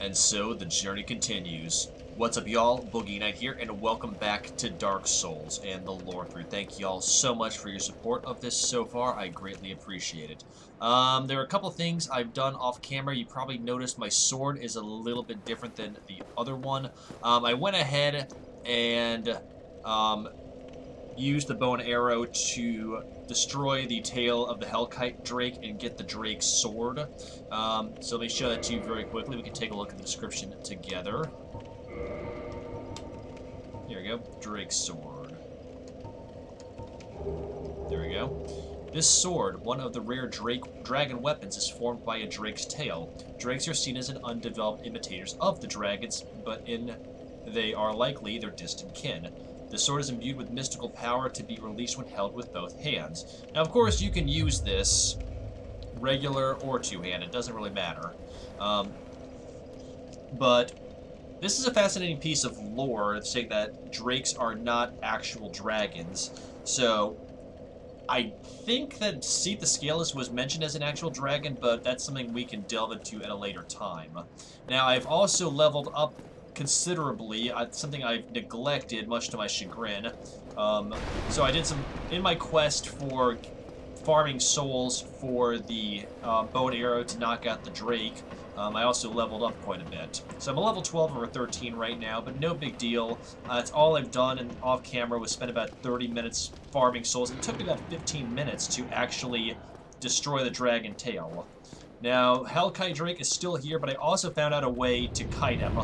And so the journey continues. What's up, y'all? Boogie Knight here, and welcome back to Dark Souls and the Lorethrough. Thank y'all so much for your support of this so far. I greatly appreciate it. There are a couple things I've done off camera. You probably noticed my sword is a little bit different than the other one. I went ahead and used the bow and arrow to destroy the tail of the Hellkite Drake and get the Drake's sword. So let me show that to you very quickly. We can take a look at the description together. Here we go, Drake's sword. There we go. This sword, one of the rare dragon weapons, is formed by a drake's tail. Drakes are seen as an undeveloped imitators of the dragons, but they are likely their distant kin. The sword is imbued with mystical power to be released when held with both hands. Now, of course, you can use this regular or two-handed. It doesn't really matter. But this is a fascinating piece of lore saying that drakes are not actual dragons. So I think that Seat the Scaleless was mentioned as an actual dragon, but that's something we can delve into at a later time. Now, I've also leveled up considerably, something I've neglected, much to my chagrin. So I did some, in my quest for farming souls for the bow and arrow to knock out the Drake, I also leveled up quite a bit. So I'm a level 12 over 13 right now, but no big deal. That's all I've done, and off camera was spent about 30 minutes farming souls. It took me about 15 minutes to actually destroy the dragon tail. Now, Hellkite Drake is still here, but I also found out a way to kite him.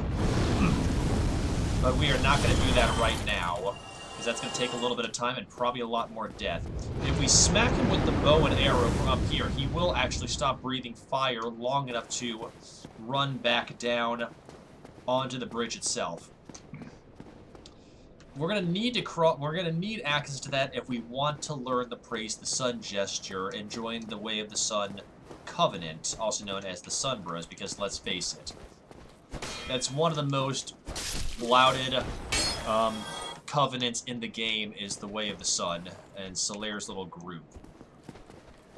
But we are not going to do that right now, because that's going to take a little bit of time and probably a lot more death. If we smack him with the bow and arrow from up here, he will actually stop breathing fire long enough to run back down onto the bridge itself. We're going to need access to that if we want to learn the Praise the Sun gesture and join the Way of the Sun Covenant, also known as the Sun Bros, because let's face it, that's one of the most lauded covenants in the game is the Way of the Sun and Solaire's little group.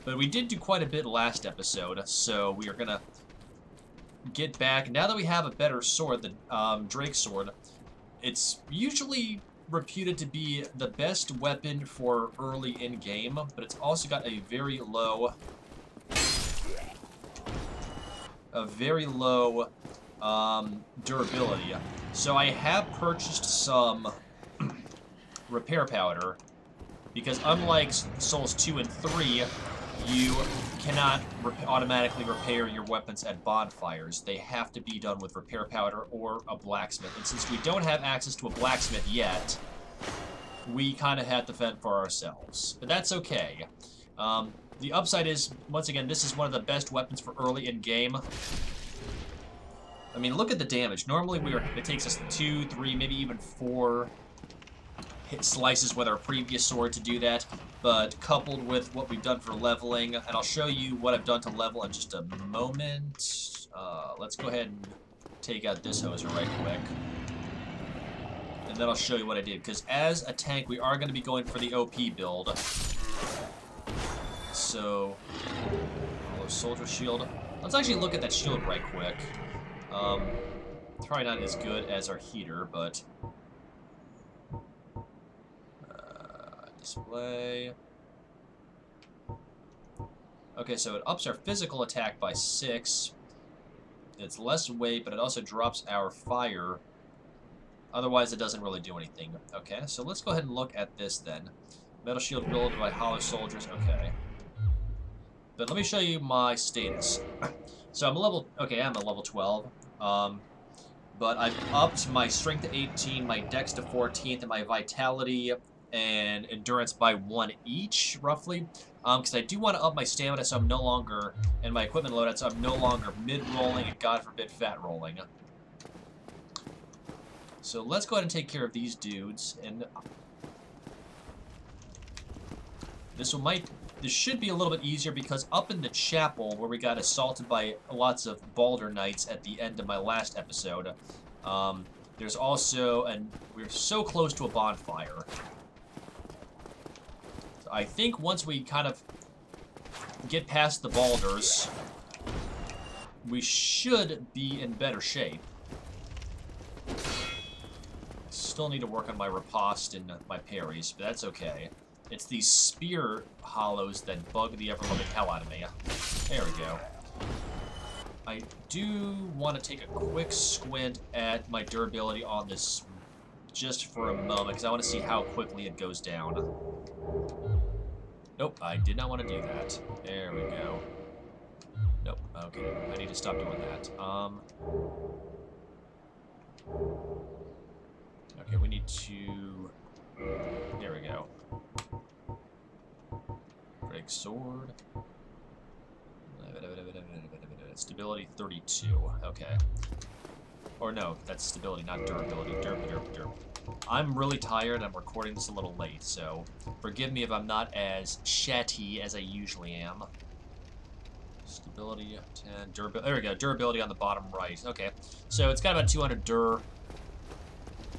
But we did do quite a bit last episode, so we are gonna get back. Now that we have a better sword, the Drake sword, it's usually reputed to be the best weapon for early in-game, but it's also got a very low durability. So I have purchased some repair powder, because unlike Souls 2 and 3, you cannot automatically repair your weapons at bonfires. They have to be done with repair powder or a blacksmith. And since we don't have access to a blacksmith yet, we kind of had to fend for ourselves. But that's okay. The upside is, once again, this is one of the best weapons for early in-game. I mean, look at the damage. Normally, it takes us 2, 3, maybe even 4 hit slices with our previous sword to do that, but coupled with what we've done for leveling, and I'll show you what I've done to level in just a moment. Let's go ahead and take out this hoser right quick. And then I'll show you what I did, because as a tank, we are going to be going for the OP build. So, soldier shield. Let's actually look at that shield right quick. Probably not as good as our heater, but display. Okay, so it ups our physical attack by 6. It's less weight, but it also drops our fire. Otherwise, it doesn't really do anything. Okay, so let's go ahead and look at this then. Metal shield built by hollow soldiers. Okay. But let me show you my status. So I'm a level 12. But I've upped my strength to 18, my dex to 14th, and my vitality and endurance by 1 each, roughly. Because I do want to up my stamina so I'm no longer, and my equipment loadout, so I'm no longer mid-rolling and, God forbid, fat-rolling. So let's go ahead and take care of these dudes, and this should be a little bit easier, because up in the chapel, where we got assaulted by lots of Balder Knights at the end of my last episode, there's also, and we're so close to a bonfire. So I think once we kind of get past the Balders, we should be in better shape. Still need to work on my riposte and my parries, but that's okay. It's these spear hollows that bug the ever-loving hell out of me. There we go. I do want to take a quick squint at my durability on this just for a moment, because I want to see how quickly it goes down. Nope, I did not want to do that. There we go. Nope, okay, I need to stop doing that. Okay, we need to... There we go. Break sword. Stability 32. Okay. Or no, that's stability, not durability. Derp. I'm really tired. I'm recording this a little late, so forgive me if I'm not as chatty as I usually am. Stability 10. Durability. There we go. Durability on the bottom right. Okay. So it's got about 200 dur.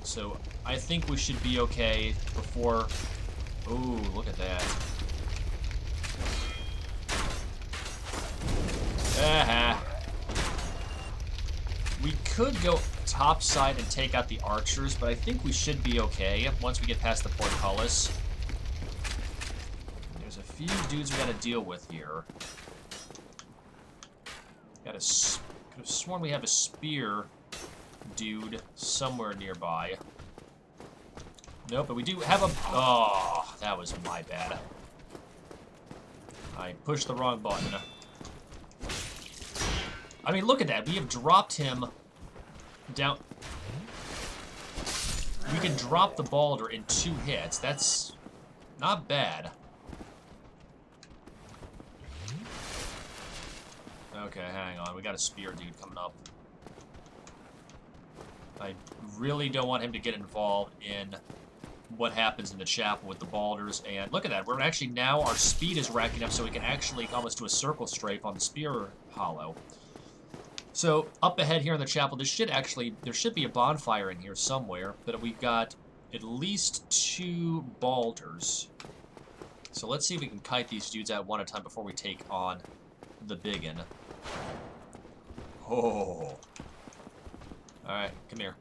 So I think we should be okay before... Ooh, look at that. Aha. We could go topside and take out the archers, but I think we should be okay once we get past the portcullis. There's a few dudes we gotta deal with here. Could have sworn we have a spear dude somewhere nearby. Nope, but we do have a... Oh, that was my bad. I pushed the wrong button. I mean, look at that. We have dropped him down. We can drop the Balder in 2 hits. That's not bad. Okay, hang on. We got a spear dude coming up. I really don't want him to get involved in what happens in the chapel with the Balders. And look at that. We're actually now, our speed is racking up so we can actually almost do a circle strafe on the spear hollow. So, up ahead here in the chapel, there should be a bonfire in here somewhere, but we've got at least 2 Balders. So let's see if we can kite these dudes out one at a time before we take on the biggin. Oh. Alright, come here.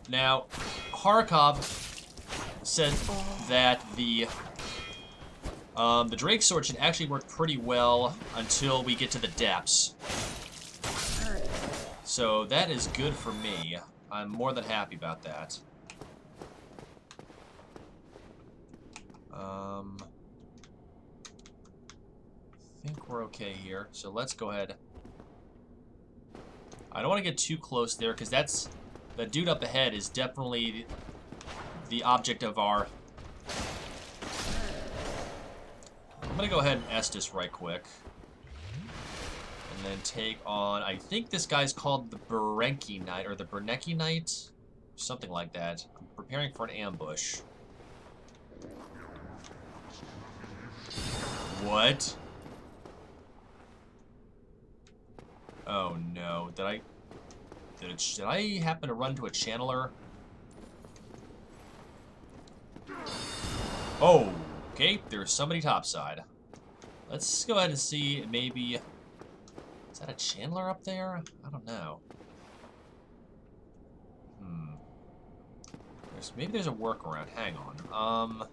Now, Harkov said that the Drake Sword should actually work pretty well until we get to the depths. So that is good for me. I'm more than happy about that. I think we're okay here. So let's go ahead. I don't want to get too close there, because that dude up ahead is definitely the object of our... I'm going to go ahead and Estus right quick. And then take on... I think this guy's called the Berenki Knight, or the Bernecki Knight? Something like that. I'm preparing for an ambush. What? Oh no, did I happen to run to a channeler? Oh, okay, there's somebody topside. Let's go ahead and see, maybe... Is that a channeler up there? I don't know. Maybe there's a workaround. Hang on.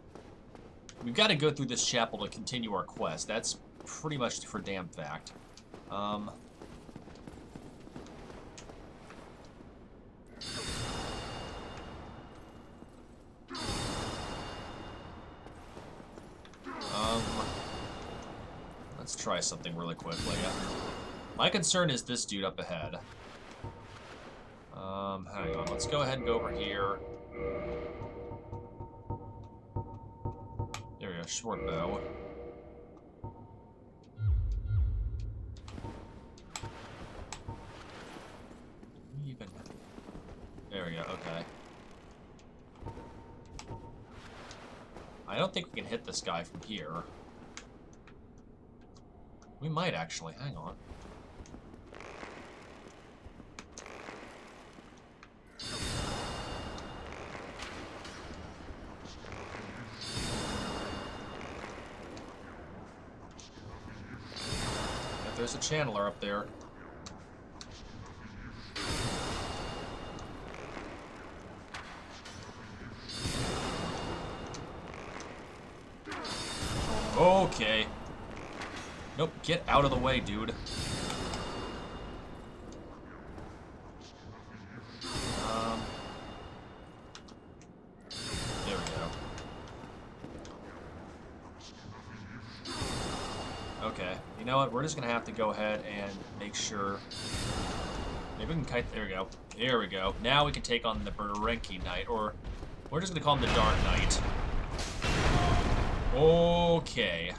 We've got to go through this chapel to continue our quest. That's pretty much for damn fact. Let's try something really quickly. My concern is this dude up ahead. Hang on. Let's go ahead and go over here. There we go. Short bow. There we go. Okay. I don't think we can hit this guy from here. We might actually. Hang on. there's a channeler up there. Okay. Nope, get out of the way, dude. There we go. Okay, you know what? We're just gonna have to go ahead and make sure. Maybe we can kite. There we go. There we go. Now we can take on the Berenki Knight, or we're just gonna call him the Dark Knight. Okay.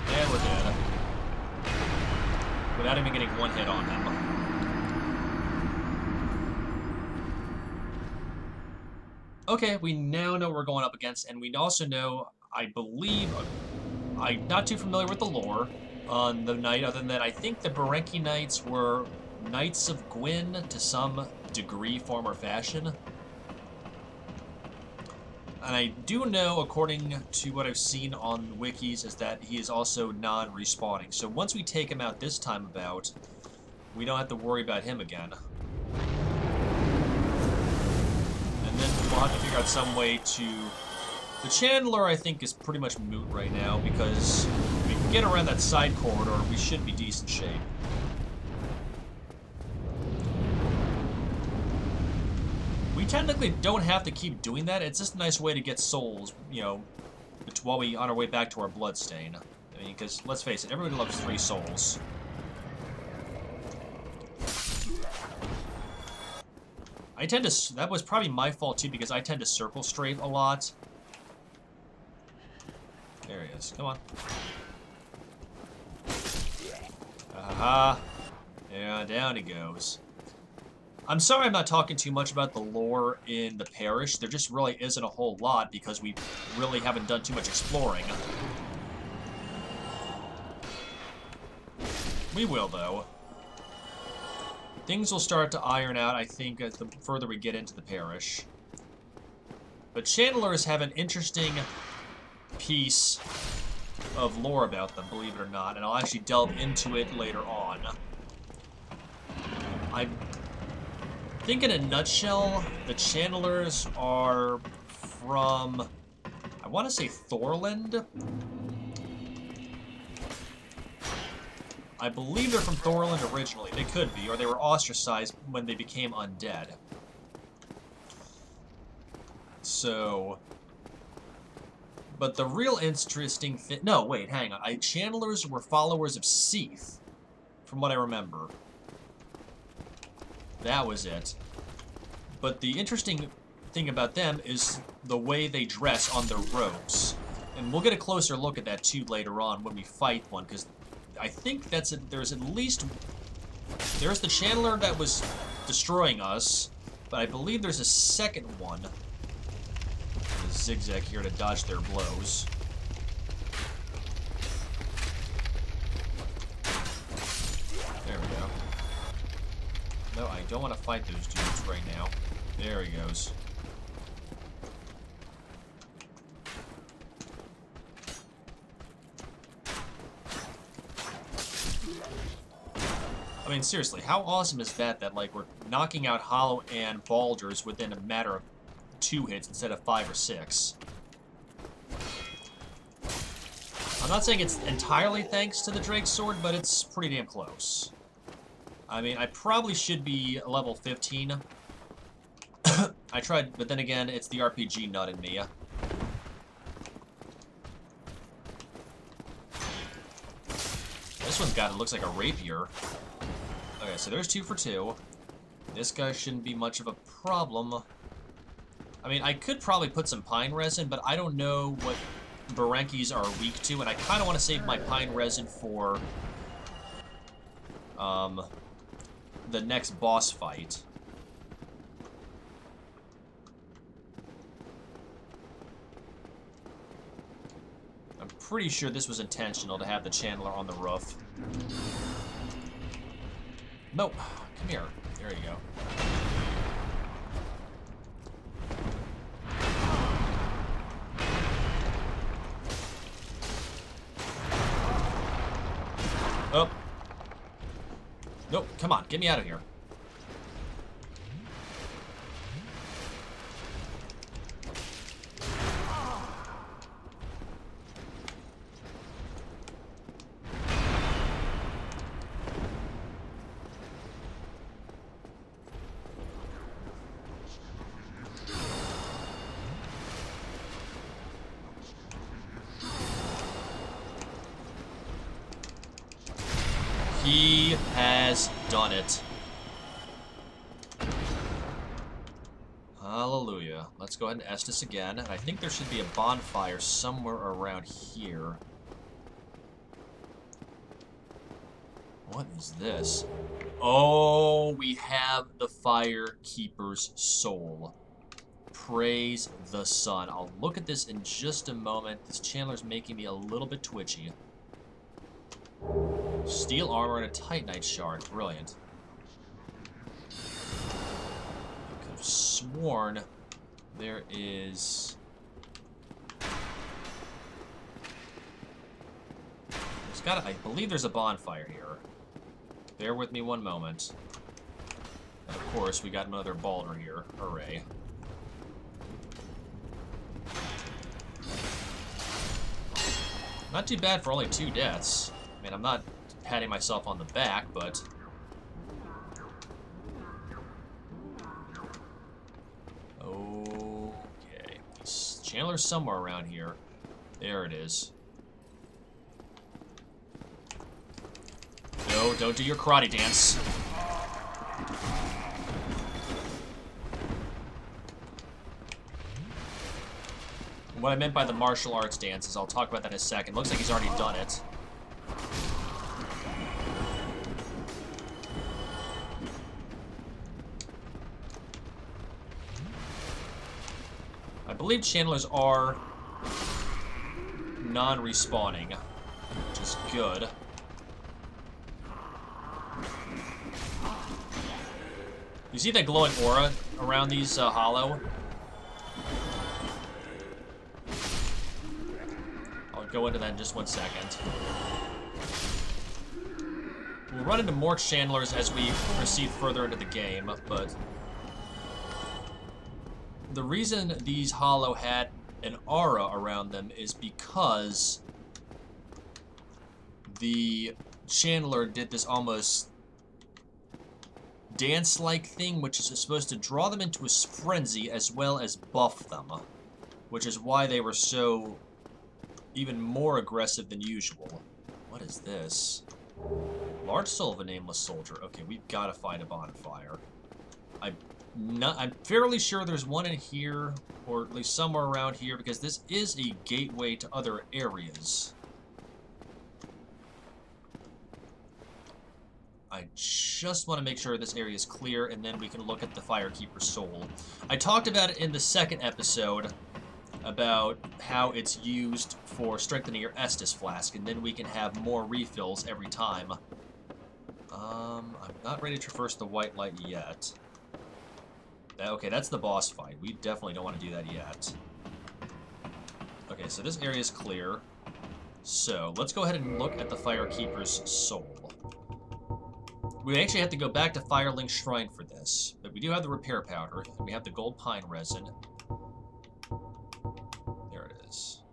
And we're dead. Without even getting one hit on him. Okay, we now know what we're going up against, and we also know, I believe, I'm not too familiar with the lore on the knight, other than that I think the Berenki Knights were Knights of Gwyn to some degree, form, or fashion. And I do know, according to what I've seen on wikis, is that he is also non-respawning. So once we take him out this time about, we don't have to worry about him again. And then we'll have to figure out some way to... The Chandler, I think, is pretty much moot right now, because if we can get around that side corridor, we should be decent shape. We technically don't have to keep doing that. It's just a nice way to get souls, you know, while we on our way back to our bloodstain. I mean, because let's face it, everybody loves 3 souls. I tend to. That was probably my fault too, because I tend to circle strafe a lot. There he is. Come on. Aha. Yeah, down he goes. I'm sorry I'm not talking too much about the lore in the Parish. There just really isn't a whole lot because we really haven't done too much exploring. We will, though. Things will start to iron out, I think, as the further we get into the Parish. But Chandlers have an interesting piece of lore about them, believe it or not, and I'll actually delve into it later on. I think in a nutshell, the Channelers are from, I want to say Thorland. I believe they're from Thorland originally. They could be, or they were ostracized when they became undead. So, but the real interesting thing... No, wait, hang on. Channelers were followers of Seath, from what I remember. That was it. But the interesting thing about them is the way they dress on their robes. And we'll get a closer look at that too later on when we fight one, because I think that's there's at least... There's the Channeler that was destroying us, but I believe there's a second one. A zigzag here to dodge their blows. There we go. No, I don't want to fight those dudes right now. There he goes. I mean, seriously, how awesome is that, like, we're knocking out Hollow and Baldur's within a matter of 2 hits instead of 5 or 6? I'm not saying it's entirely thanks to the Drake's Sword, but it's pretty damn close. I mean, I probably should be level 15. I tried, but then again, it's the RPG nut in me. This one's got, it looks like a rapier. Okay, so there's 2 for 2. This guy shouldn't be much of a problem. I mean, I could probably put some pine resin, but I don't know what Berenkis are weak to, and I kind of want to save my pine resin for the next boss fight. I'm pretty sure this was intentional to have the Channeler on the roof. No, come here. There you go. Oh. Nope, come on, get me out of here. He has done it. Hallelujah. Let's go ahead and Estus again. And I think there should be a bonfire somewhere around here. What is this? Oh, we have the Firekeeper's soul. Praise the sun. I'll look at this in just a moment. This Chandler's making me a little bit twitchy. Steel armor and a Titanite shard. Brilliant. I could have sworn there is... I believe there's a bonfire here. Bear with me one moment. And of course, we got another Baldur here. Hooray. Not too bad for only 2 deaths. I mean, I'm not patting myself on the back, but... Okay. Chandler's somewhere around here. There it is. No, don't do your karate dance. What I meant by the martial arts dance is I'll talk about that in a second. Looks like he's already done it. I believe Chandlers are non-respawning, which is good. You see that glowing aura around these hollow? I'll go into that in just 1 second. We'll run into more Chandlers as we proceed further into the game, but the reason these hollow had an aura around them is because the Chandler did this almost dance-like thing, which is supposed to draw them into a frenzy as well as buff them, which is why they were so even more aggressive than usual. What is this? Large soul of a nameless soldier. Okay, we've got to find a bonfire. I'm fairly sure there's one in here, or at least somewhere around here, because this is a gateway to other areas. I just want to make sure this area is clear, and then we can look at the Firekeeper's soul. I talked about it in the second episode, about how it's used for strengthening your Estus flask, and then we can have more refills every time. I'm not ready to traverse the white light yet. Okay, that's the boss fight. We definitely don't want to do that yet. Okay, so this area is clear. So, let's go ahead and look at the Firekeeper's soul. We actually have to go back to Firelink Shrine for this, but we do have the repair powder, and we have the gold pine resin. There it is.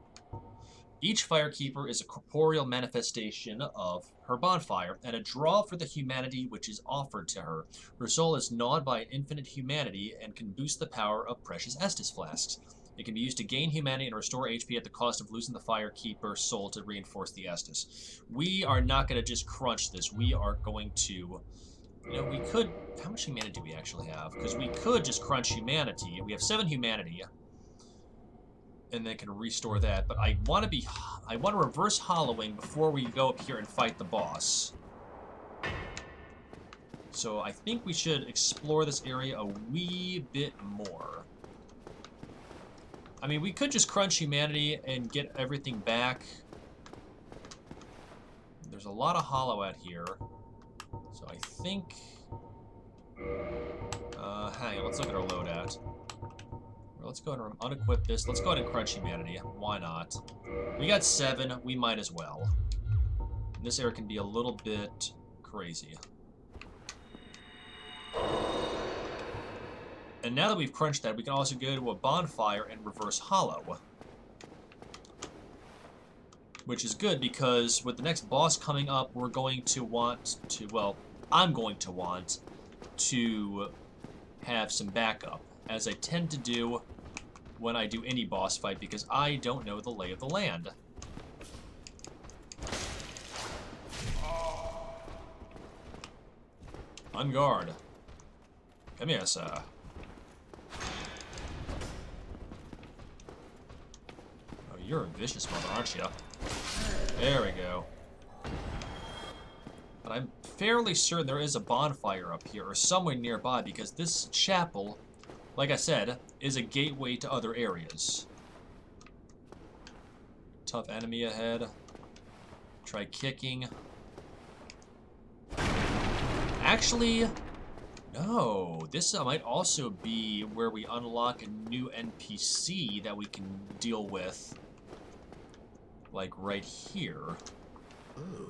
Each Firekeeper is a corporeal manifestation of her bonfire, and a draw for the humanity which is offered to her. Her soul is gnawed by infinite humanity, and can boost the power of precious Estus flasks. It can be used to gain humanity and restore HP at the cost of losing the Firekeeper's soul to reinforce the Estus. We are not going to just crunch this. We are going to... You know, we could... How much humanity do we actually have? Because we could just crunch humanity. We have 7 humanity. And then can restore that. But I want to reverse hollowing before we go up here and fight the boss. So I think we should explore this area a wee bit more. I mean, we could just crunch humanity and get everything back. There's a lot of hollow out here. So I think... hang on, let's look at our loadout. Let's go ahead and unequip this. Let's go ahead and crunch humanity. Why not? We got 7. We might as well. And this area can be a little bit crazy. And now that we've crunched that, we can also go to a bonfire and reverse hollow. Which is good because with the next boss coming up, we're going to want to, well, I'm going to want to have some backup, as I tend to do when I do any boss fight, because I don't know the lay of the land. On guard. Come here, sir. Oh, you're a vicious mother, aren't you? There we go. But I'm fairly certain there is a bonfire up here, or somewhere nearby, because this chapel, like I said, is a gateway to other areas. Tough enemy ahead. Try kicking. Actually, no. This might also be where we unlock a new NPC that we can deal with. Like right here. Oh,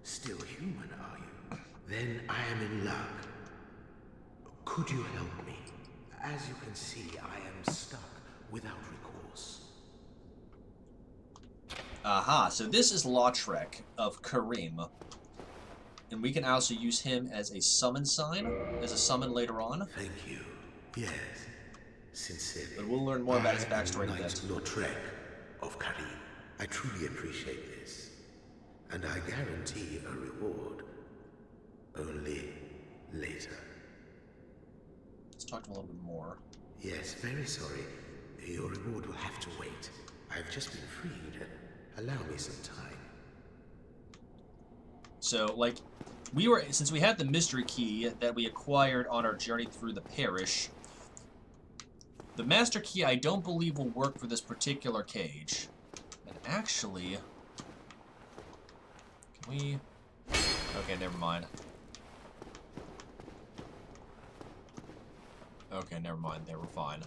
still human, are you? Then I am in luck. Could you help me? As you can see, I am stuck without recourse. Aha, so this is Lorethrough of Karim. And we can also use him as a summon sign, as a summon later on. Thank you. Yes, sincerely. But we'll learn more about his backstory in a bit. Lorethrough of Karim. I truly appreciate this. And I guarantee a reward. Only later. Let's talk to him a little bit more. Yes, very sorry. Your reward will have to wait. I've just been freed. Allow me some time. So, like, since we had the mystery key that we acquired on our journey through the Parish, the master key I don't believe will work for this particular cage. And actually, can we... Okay, never mind. Okay, never mind. There, we're fine.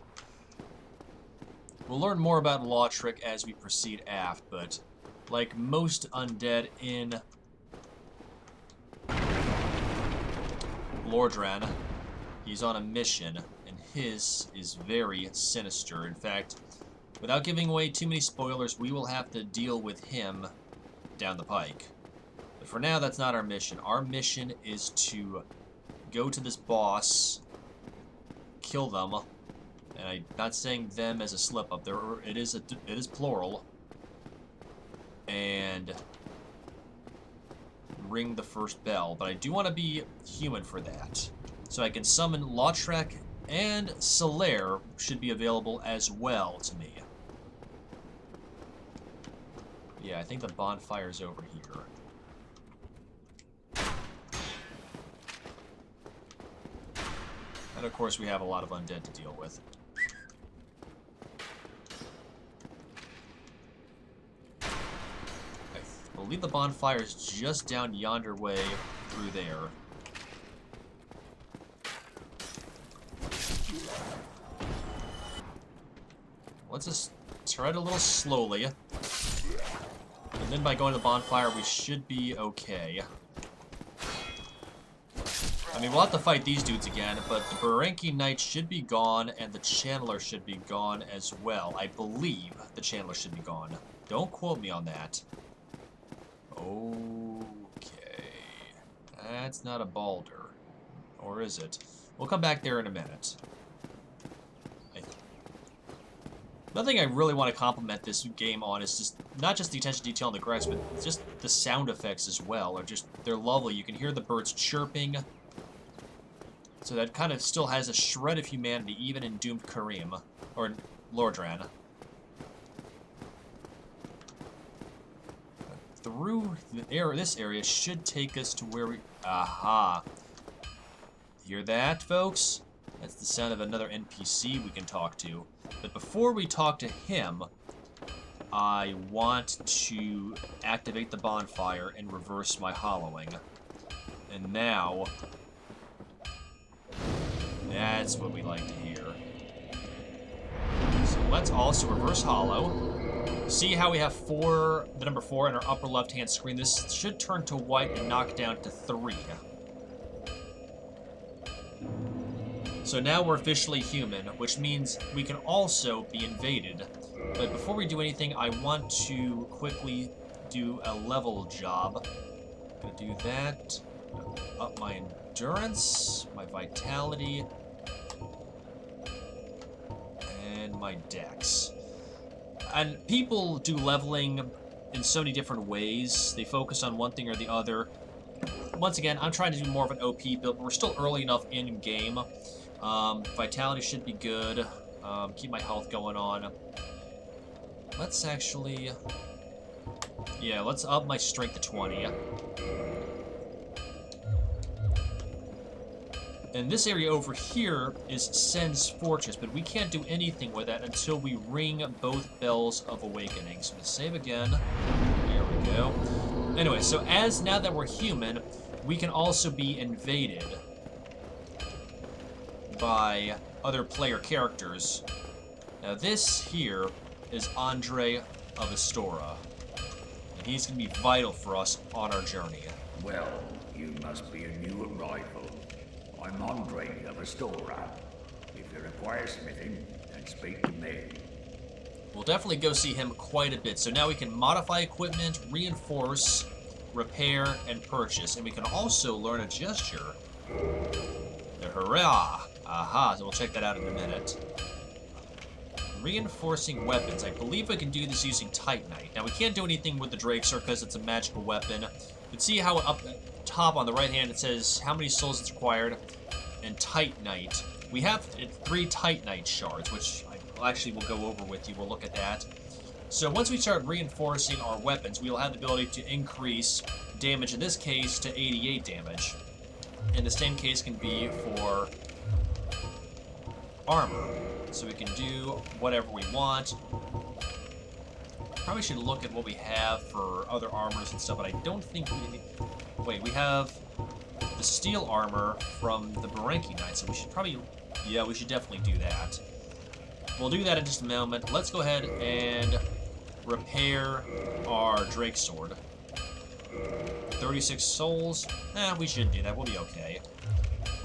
We'll learn more about Lorethrough as we proceed aft, but like most undead in Lorethrough, he's on a mission, and his is very sinister. In fact, without giving away too many spoilers, we will have to deal with him down the pike. But for now, that's not our mission. Our mission is to go to this boss, kill them, and I'm not saying them as a slip-up. It is plural, and ring the first bell. But I do want to be human for that, so I can summon Lorethrough, and Solaire should be available as well to me. Yeah, I think the bonfire's over here. And of course we have a lot of undead to deal with. I believe the bonfire is just down yonder way through there. Let's just tread a little slowly. And then by going to the bonfire, we should be okay. I mean, we'll have to fight these dudes again, but the Baranki Knight should be gone, and the Chandler should be gone as well. I believe the Chandler should be gone. Don't quote me on that. Okay. That's not a Balder. Or is it? We'll come back there in a minute. Nothing I really want to compliment this game on is just not just the attention to detail on the graphics, but just the sound effects as well. They're lovely. You can hear the birds chirping. So that kind of still has a shred of humanity, even in doomed Karim, or Lorethrough. Through this area should take us to where we... Aha. Hear that, folks? That's the sound of another NPC we can talk to. But before we talk to him, I want to activate the bonfire and reverse my hollowing. And now... That's what we like to hear. So let's also reverse hollow. See how we have the number 4 in our upper left-hand screen? This should turn to white and knock down to 3. So now we're officially human, which means we can also be invaded. But before we do anything, I want to quickly do a level job. Gonna do that. Up my endurance, my vitality, and my dex. And people do leveling in so many different ways. They focus on one thing or the other. Once again, I'm trying to do more of an OP build, but we're still early enough in-game. Vitality should be good. Keep my health going on. Let's actually... Yeah, let's up my strength to 20. And this area over here is Sen's Fortress, but we can't do anything with that until we ring both bells of awakening. So let's save again. There we go. Anyway, so now that we're human, we can also be invaded by other player characters. Now this here is Andre of Astora, and he's going to be vital for us on our journey. Well, you must be a new arrival. I'm Andre of Astora. If you require smithing, then speak to me. We'll definitely go see him quite a bit. So now we can modify equipment, reinforce, repair, and purchase. And we can also learn a gesture. The hurrah! Aha, so we'll check that out in a minute. Reinforcing weapons. I believe we can do this using Titanite. Now we can't do anything with the Drakesword because it's a magical weapon. But see how up top on the right hand it says how many souls it's required, and Titanite. We have 3 Titanite shards, which I actually will go over with you. We'll look at that. So once we start reinforcing our weapons, we'll have the ability to increase damage, in this case, to 88 damage. And the same case can be for armor. So we can do whatever we want. Probably should look at what we have for other armors and stuff, but I don't think we need... Wait, we have the steel armor from the Baranki Knight, so we should probably... Yeah, we should definitely do that. We'll do that in just a moment. Let's go ahead and repair our Drake Sword. 36 souls. We shouldn't do that. We'll be okay.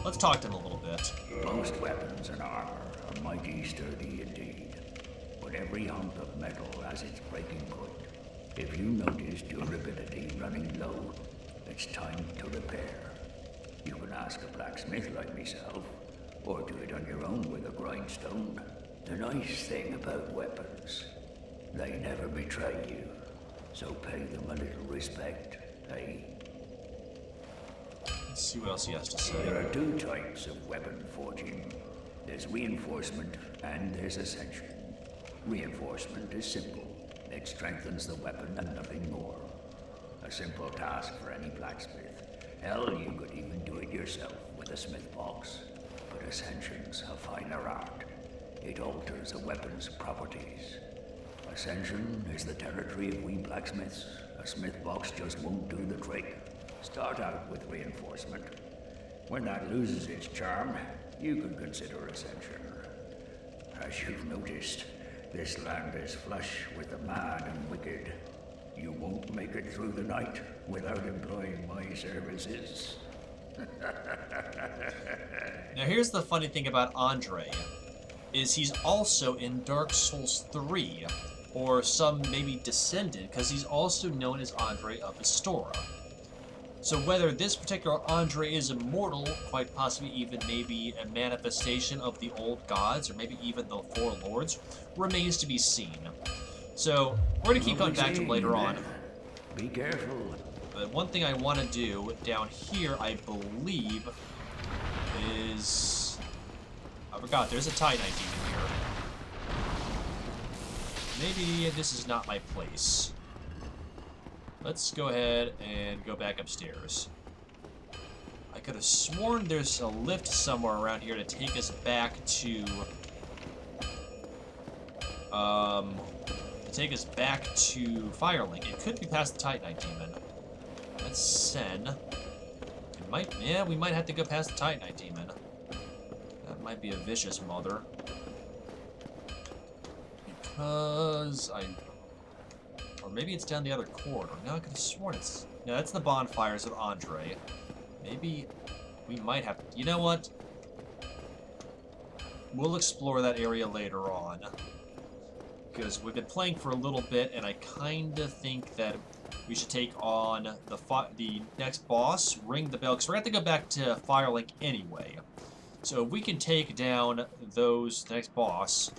Let's talk to him a little bit. Most weapons and armor are mighty sturdy indeed, but every hunk of metal has its breaking point. If you notice durability running low, it's time to repair. You can ask a blacksmith like myself, or do it on your own with a grindstone. The nice thing about weapons, they never betray you, so pay them a little respect, eh? Let's see what else he has to say. There are 2 types of weapon forging. There's reinforcement and there's ascension. Reinforcement is simple. It strengthens the weapon and nothing more. A simple task for any blacksmith. Hell, you could even do it yourself with a smith box. But ascension's a finer art. It alters a weapon's properties. Ascension is the territory of we blacksmiths. A smith box just won't do the trick. Start out with reinforcement. When that loses its charm, you could consider ascension. As you've noticed, this land is flush with the mad and wicked. You won't make it through the night without employing my services. Now here's the funny thing about Andre, is he's also in Dark Souls 3, or some maybe Descendant, because he's also known as Andre of Astora. So whether this particular Andre is immortal, quite possibly even maybe a manifestation of the old gods, or maybe even the 4 lords, remains to be seen. So we're going to keep coming back to him later on. Be careful. But one thing I want to do down here, I believe, is... I forgot, there's a Titanite demon here. Maybe this is not my place. Let's go ahead and go back upstairs. I could have sworn there's a lift somewhere around here to take us back to... Firelink. It could be past the Titanite demon. That's Sen. It might... Yeah, we might have to go past the Titanite demon. That might be a vicious mother. Because I maybe it's down the other corridor. No, I could have sworn it's... No, that's the bonfires with Andre. Maybe we might have... You know what? We'll explore that area later on. Because we've been playing for a little bit, and I kind of think that we should take on the next boss, ring the bell, because we're going to have to go back to Firelink anyway. So if we can take down the next boss,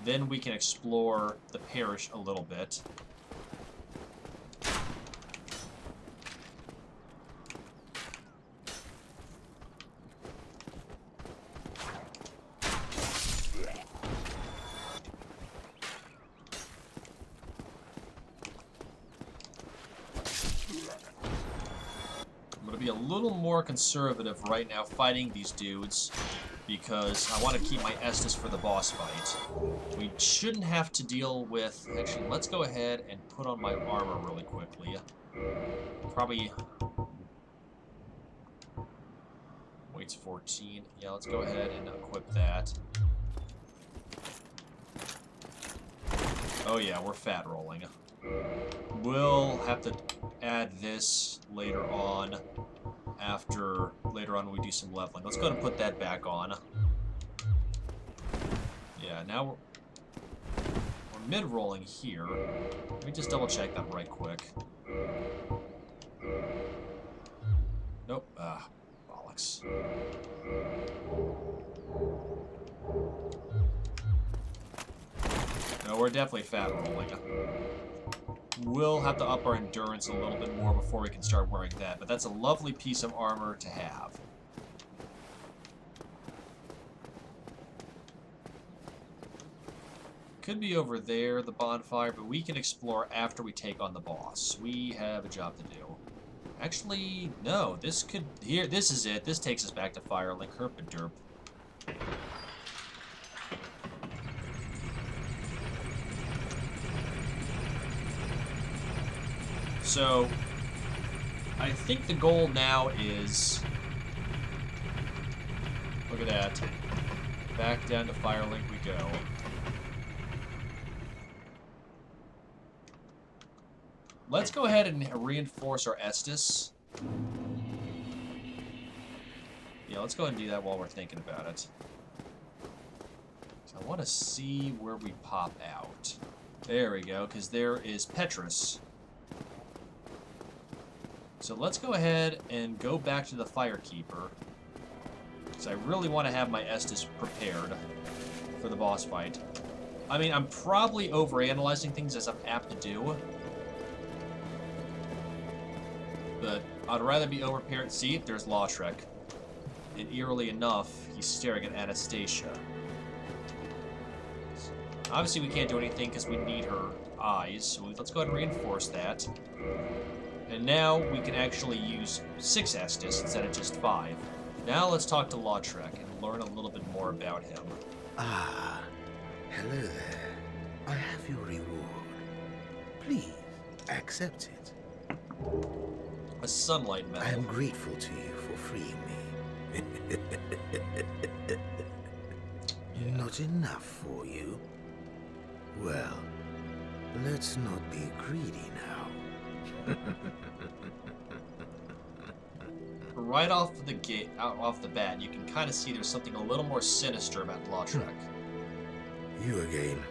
then we can explore the Parish a little bit. I'm going to be a little more conservative right now fighting these dudes, because I want to keep my Estus for the boss fight. We shouldn't have to deal with... Actually, let's go ahead and put on my armor really quickly. Probably... Weight's 14. Yeah, let's go ahead and equip that. Oh yeah, we're fat rolling. We'll have to add this later on. Later on when we do some leveling. Let's go ahead and put that back on. Yeah, now we're mid-rolling here. Let me just double-check that right quick. Nope. Bollocks. No, we're definitely fat rolling. We'll have to up our endurance a little bit more before we can start wearing that, but that's a lovely piece of armor to have. Could be over there, the bonfire, but we can explore after we take on the boss. We have a job to do. Actually, no, this is it. This takes us back to Firelink Herpaderp. So, I think the goal now is... Look at that. Back down to Firelink we go. Let's go ahead and reinforce our Estus. Yeah, let's go ahead and do that while we're thinking about it. So I want to see where we pop out. There we go, because there is Petrus. So let's go ahead and go back to the Firekeeper. Because I really want to have my Estus prepared for the boss fight. I mean, I'm probably overanalyzing things, as I'm apt to do. But I'd rather be overprepared. See, there's Lorethrough. And eerily enough, he's staring at Anastasia. Obviously, we can't do anything because we need her eyes. So let's go ahead and reinforce that. And now we can actually use 6 Estus instead of just 5. Now let's talk to Lorethrough and learn a little bit more about him. Ah, hello there. I have your reward. Please, accept it. A sunlight medal. I am grateful to you for freeing me. Yeah. Not enough for you? Well, let's not be greedy now. Right off the gate, off the bat, you can kind of see there's something a little more sinister about Lorethrough. You again.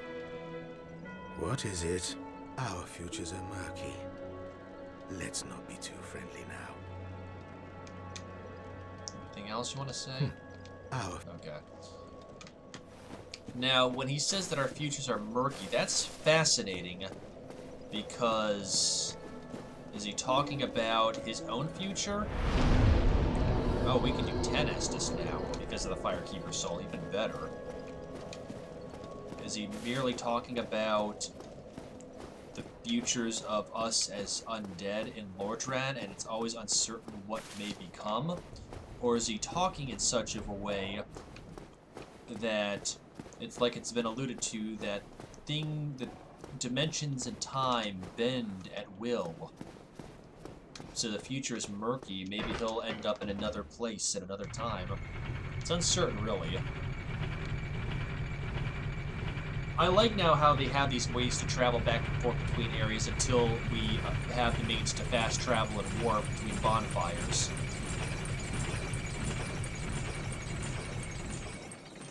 What is it? Our futures are murky. Let's not be too friendly now. Anything else you want to say? Our... Okay. Now, when he says that our futures are murky, that's fascinating, because is he talking about his own future? Oh, we can do 10 Estus now because of the Firekeeper Soul, even better. Is he merely talking about the futures of us as undead in Lorethrough, and it's always uncertain what may become? Or is he talking in such of a way that it's like it's been alluded to that dimensions and time bend at will? So the future is murky. Maybe he'll end up in another place at another time. It's uncertain, really. I like now how they have these ways to travel back and forth between areas until we have the means to fast travel and warp between bonfires.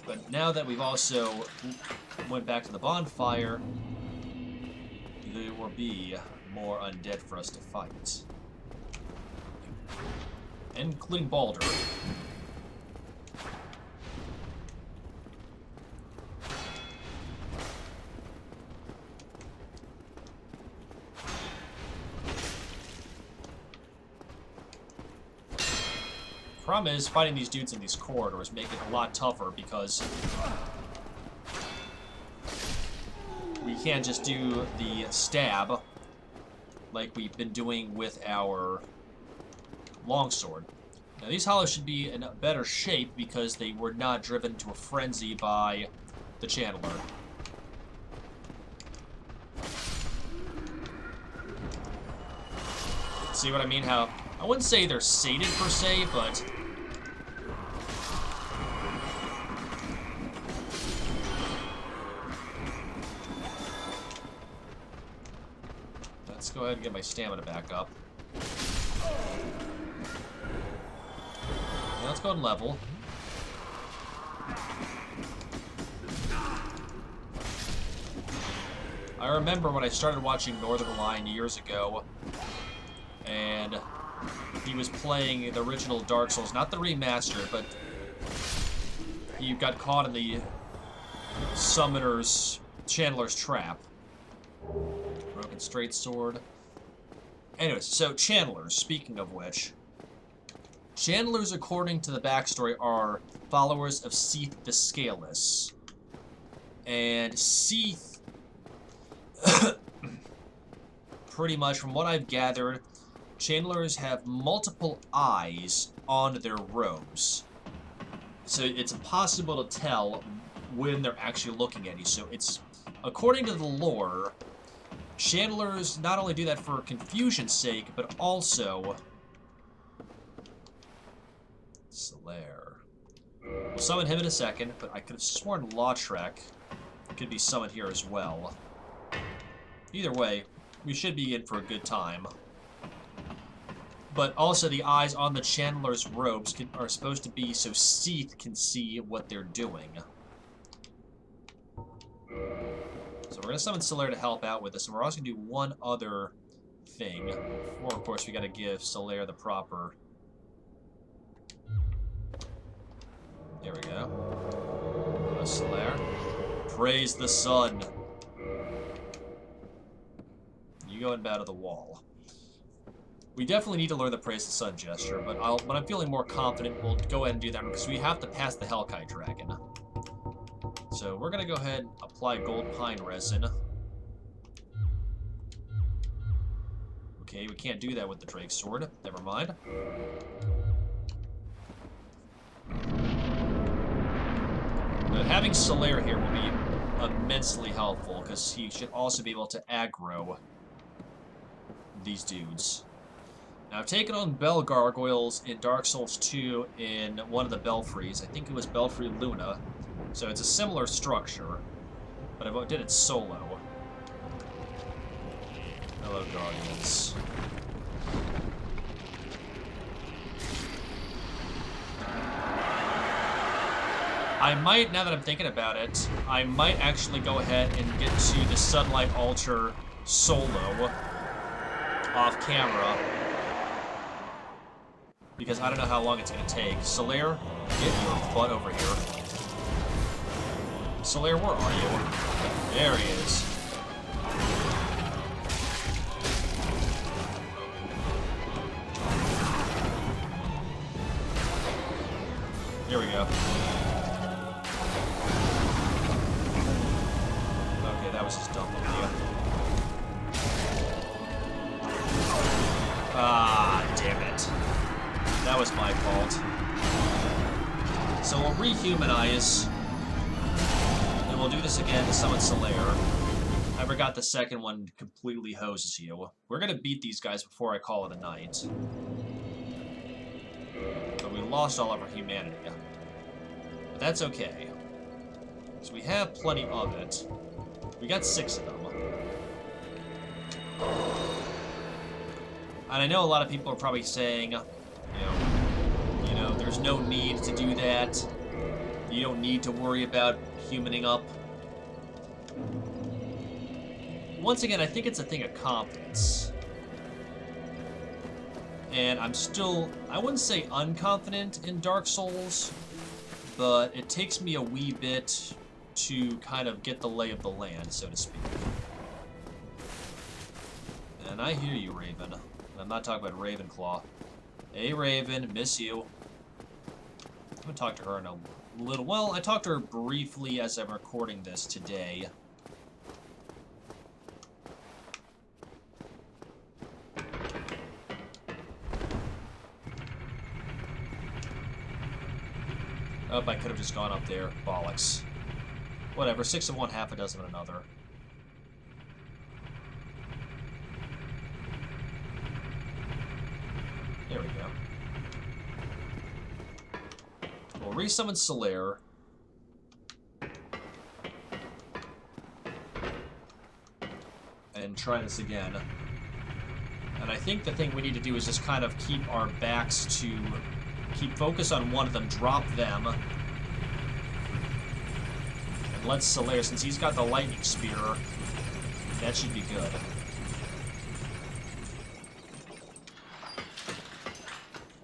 But now that we've also went back to the bonfire, there will be more undead for us to fight. Including Baldur. Problem is, fighting these dudes in these corridors make it a lot tougher because we can't just do the stab like we've been doing with our longsword. Now, these hollows should be in a better shape because they were not driven to a frenzy by the channeler. See what I mean? How I wouldn't say they're sated per se, but let's go ahead and get my stamina back up. Now let's go and level. I remember when I started watching Northern Lion years ago, and he was playing the original Dark Souls, not the remaster, but he got caught in the summoner's channeler's trap. Broken straight sword. Anyways, so channelers, speaking of which, channelers, according to the backstory, are followers of Seath the Scaleless. And Seath, pretty much from what I've gathered, channelers have multiple eyes on their robes. So it's impossible to tell when they're actually looking at you. So it's, according to the lore, channelers not only do that for confusion's sake, but also Solaire. We'll summon him in a second, but I could have sworn Lautrec could be summoned here as well. Either way, we should be in for a good time. But also the eyes on the channeler's robes are supposed to be so Seath can see what they're doing. So we're going to summon Solaire to help out with this, and we're also going to do one other thing. Before, of course, we got to give Solaire the proper... There we go. Solaire. Praise the sun. You go and bow to the wall. We definitely need to learn the Praise the Sun gesture, but when I'm feeling more confident, we'll go ahead and do that, because we have to pass the Hellkite Dragon. So we're going to go ahead and apply Gold Pine Resin. Okay, we can't do that with the Drake Sword. Never mind. But having Solaire here will be immensely helpful, because he should also be able to aggro these dudes. Now, I've taken on Bell Gargoyles in Dark Souls 2 in one of the Belfries. I think it was Belfry Luna. So it's a similar structure, but I did it solo. Hello, Guardians. I might, now that I'm thinking about it, I might actually go ahead and get to the Sunlight Altar solo off camera, because I don't know how long it's going to take. Solaire, get your butt over here. Solaire, where are you? There he is. Here we go. Okay, that was just dumb of you. Ah, damn it. That was my fault. So we'll rehumanize. And we'll do this again to summon Solaire. I forgot the second one completely hoses you. We're gonna beat these guys before I call it a night. But we lost all of our humanity. But that's okay. So we have plenty of it. We got 6 of them. And I know a lot of people are probably saying, you know, there's no need to do that. You don't need to worry about humaning up. Once again, I think it's a thing of confidence. And I'm still, I wouldn't say unconfident in Dark Souls, but it takes me a wee bit to kind of get the lay of the land, so to speak. And I hear you, Raven. I'm not talking about Ravenclaw. Hey, Raven, miss you. I'm gonna talk to her in a little... Well, I talked to her briefly as I'm recording this today. Oh, I could have just gone up there. Bollocks. Whatever, 6 of one, half a dozen of another. There we go. We'll resummon Solaire. And try this again. And I think the thing we need to do is just kind of keep our backs to... Keep focus on one of them, drop them. And let Solaire, since he's got the lightning spear, that should be good.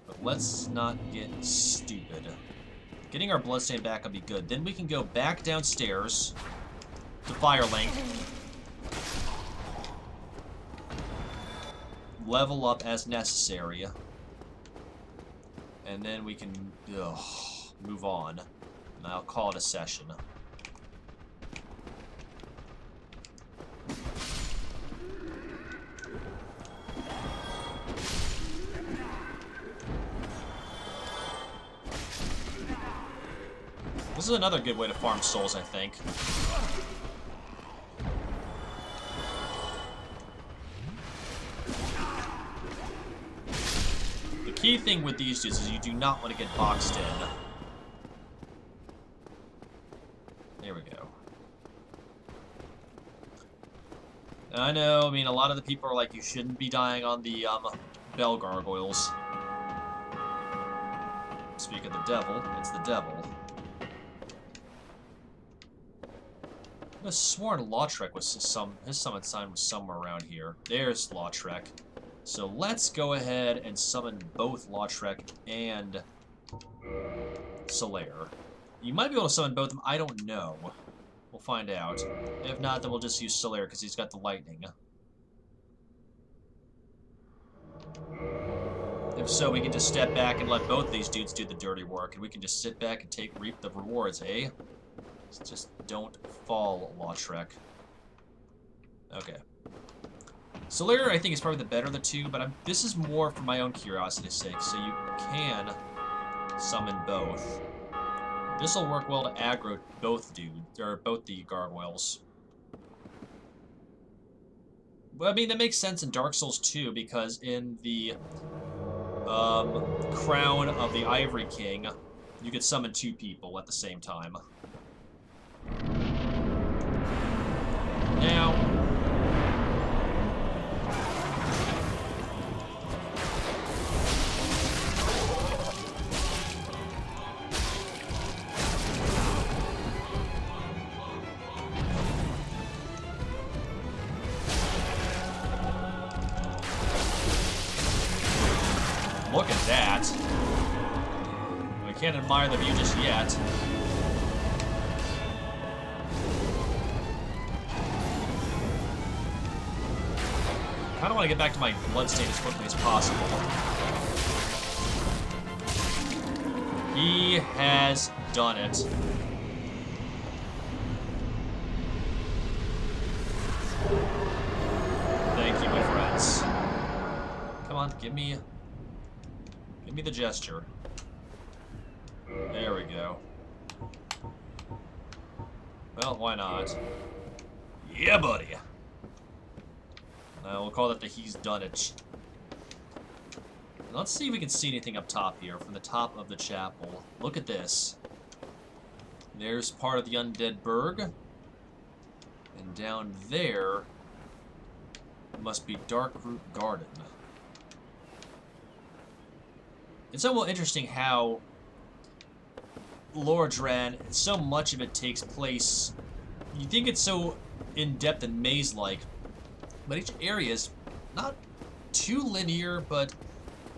But let's not get stupid. Getting our bloodstain back will be good. Then we can go back downstairs to Firelink. Level up as necessary. And then we can move on. And I'll call it a session. This is another good way to farm souls, I think. The key thing with these dudes is you do not want to get boxed in. There we go. I know, I mean, a lot of the people are like, you shouldn't be dying on the bell gargoyles. Speak of the devil, it's the devil. I was sworn Lautrec was his summon sign was somewhere around here. There's Lautrec. So let's go ahead and summon both Lautrec and Solaire. You might be able to summon both of them, I don't know. We'll find out. If not, then we'll just use Solaire because he's got the lightning. If so, we can just step back and let both these dudes do the dirty work, and we can just sit back and reap the rewards, eh? Just don't fall, Lautrec. Okay. Solaire, I think, is probably the better of the two, but this is more for my own curiosity's sake, so you can summon both. This will work well to aggro both dudes, or both the gargoyles. But I mean, that makes sense in Dark Souls 2, because in the Crown of the Ivory King, you could summon 2 people at the same time. Now, look at that. We can't admire the view just yet. I don't want to get back to my bloodstain as quickly as possible. He has done it. Thank you, my friends. Come on, give me the gesture. There we go. Well, why not? Yeah, buddy. We'll call that the he's done it. Let's see if we can see anything up top here, from the top of the chapel. Look at this. There's part of the Undead Burg. And And down there must be Darkroot Garden. It's somewhat interesting how Loredran, so much of it takes place. You think it's so in-depth and maze-like, but each area is not too linear, but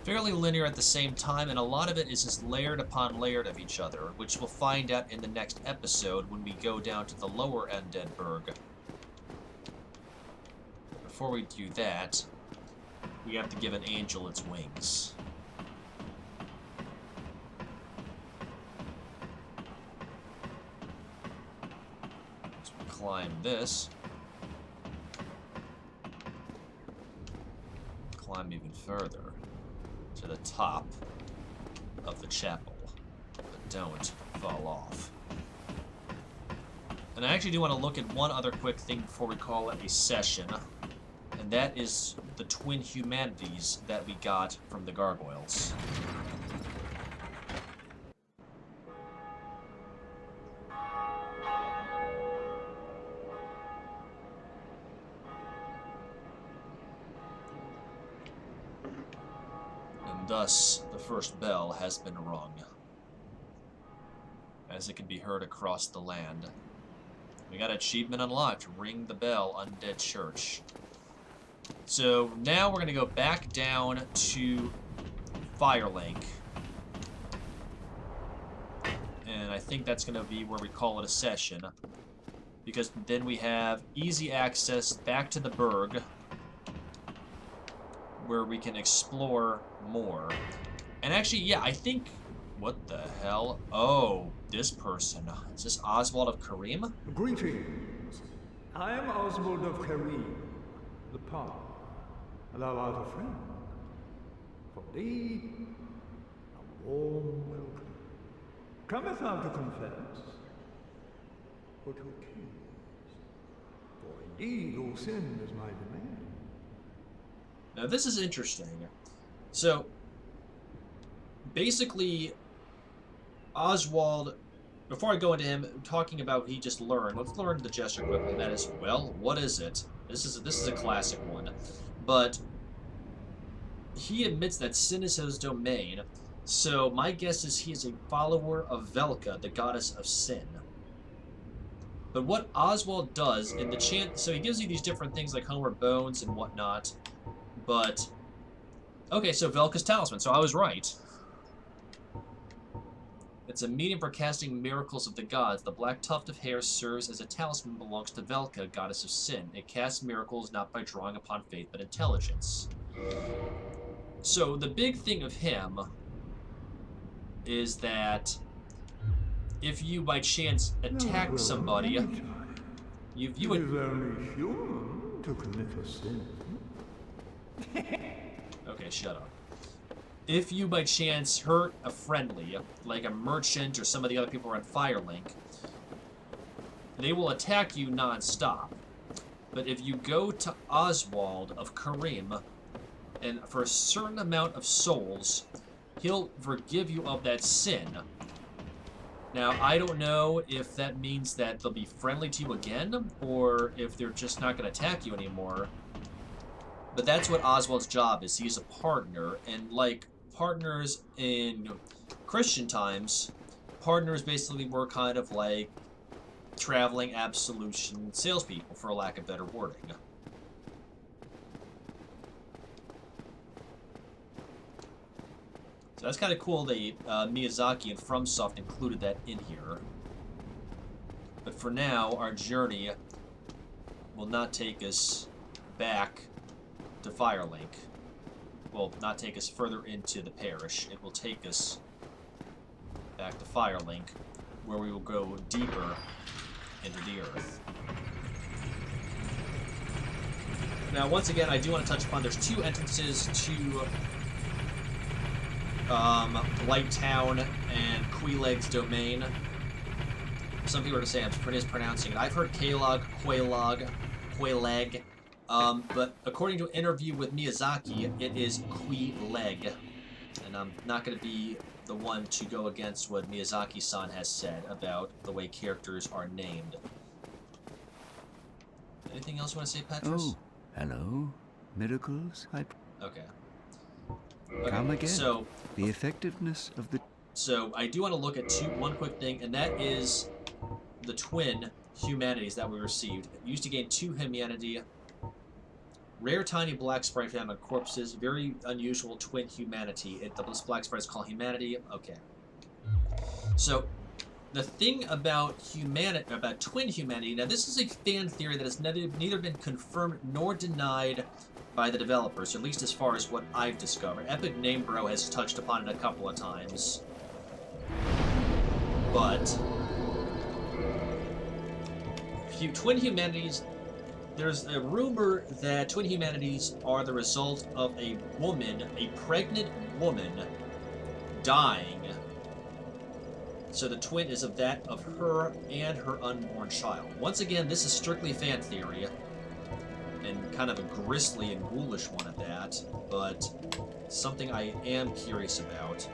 fairly linear at the same time, and a lot of it is just layered upon layered of each other, which we'll find out in the next episode when we go down to the lower Undeadburg. Before we do that, we have to give an angel its wings. So we climb this. Climb even further to the top of the chapel, but don't fall off. And I actually do want to look at one other quick thing before we call it a session, and that is the twin humanities that we got from the gargoyles. Thus, the first bell has been rung, as it can be heard across the land. We got achievement unlocked, Ring the Bell, Undead Church. So now we're going to go back down to Firelink. And I think that's going to be where we call it a session, because then we have easy access back to the Burg, where we can explore more. And actually, yeah, I think... What the hell? Oh, this person. Is this Oswald of Karim? Greetings. I am Oswald of Karim, the Parish. Thou art a friend. For thee, a warm welcome. Cometh thou to confess, or to accuse? For indeed all sin is my demand. Now this is interesting. So, basically, Oswald, before I go into him talking about what he just learned, let's learn the gesture quickly. That is, well, what is it? This is a classic one. But he admits that sin is his domain, so my guess is he is a follower of Velka, the goddess of sin. But what Oswald does in the chant, so he gives you these different things like homeward bones and whatnot, but okay, so Velka's talisman, so I was right. It's a medium for casting miracles of the gods. The black tuft of hair serves as a talisman and belongs to Velka, goddess of sin. It casts miracles not by drawing upon faith, but intelligence. So the big thing of him is that if you by chance attack somebody, you view it. It is only human to commit a sin. Okay, shut up. If you by chance hurt a friendly, like a merchant or some of the other people around Firelink, they will attack you non-stop. But if you go to Oswald of Karim, and for a certain amount of souls, he'll forgive you of that sin. Now, I don't know if that means that they'll be friendly to you again, or if they're just not going to attack you anymore. But that's what Oswald's job is. He's a partner, and like partners in Christian times, partners basically were kind of like traveling absolution salespeople, for lack of better wording. So that's kind of cool that Miyazaki and FromSoft included that in here. But for now, our journey will not take us back to Firelink. Will not take us further into the parish. It will take us back to Firelink, where we will go deeper into the earth. Now, once again, I do want to touch upon, there's two entrances to Light Town and Queeleg's domain. Some people are going to say I'm mispronouncing it. I've heard Queeleg, but according to an interview with Miyazaki, it is Queeleg. And I'm not going to be the one to go against what Miyazaki-san has said about the way characters are named. Anything else you want to say, Petrus? Oh, hello. Miracles, Okay. Come again. So, The effectiveness of the... so I do want to look at one quick thing, and that is the twin humanities that we received. Used to gain 2 humanity. Rare tiny black sprite found on corpses. Very unusual twin humanity. This black sprite is called humanity. Okay. So, the thing about twin humanity, now this is a fan theory that has neither been confirmed nor denied by the developers, at least as far as what I've discovered. Epic Name Bro has touched upon it a couple of times. But twin humanities, there's a rumor that twin humanities are the result of a pregnant woman, dying. So the twin is of that of her and her unborn child. Once again, this is strictly fan theory, and kind of a grisly and ghoulish one at that, but something I am curious about.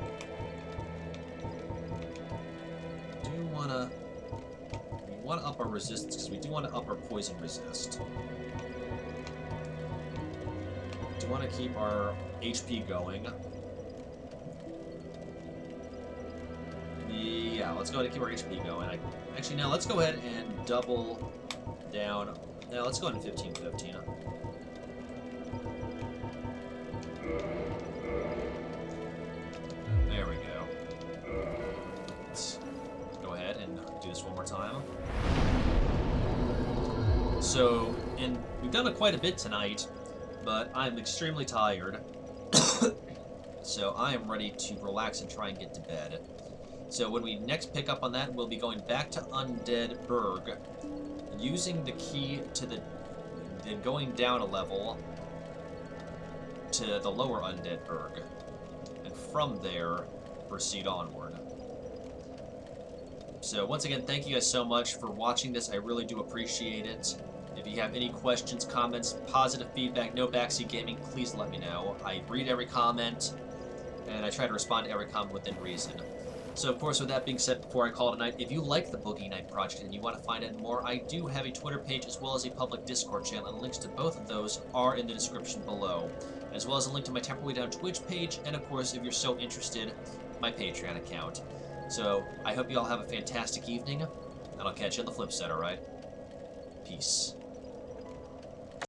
We want to up our resistance, because we do want to up our poison resist. We do want to keep our HP going. Yeah, let's go ahead and keep our HP going. Actually, no, let's go ahead and double down. No, let's go ahead and 15-15. There we go. Let's go ahead and do this one more time. So, we've done quite a bit tonight, but I'm extremely tired. So I am ready to relax and try and get to bed. So when we next pick up on that, we'll be going back to Undead Burg, using the key to then going down a level to the lower Undead Burg, and from there, proceed onward. So once again, thank you guys so much for watching this. I really do appreciate it. If you have any questions, comments, positive feedback, no backseat gaming, please let me know. I read every comment, and I try to respond to every comment within reason. So, of course, with that being said, before I call it a night, if you like the Boogie Night Project and you want to find out more, I do have a Twitter page as well as a public Discord channel, and links to both of those are in the description below, as well as a link to my Temporarily Down Twitch page, and, of course, if you're so interested, my Patreon account. So, I hope you all have a fantastic evening, and I'll catch you on the flip side, alright? Peace.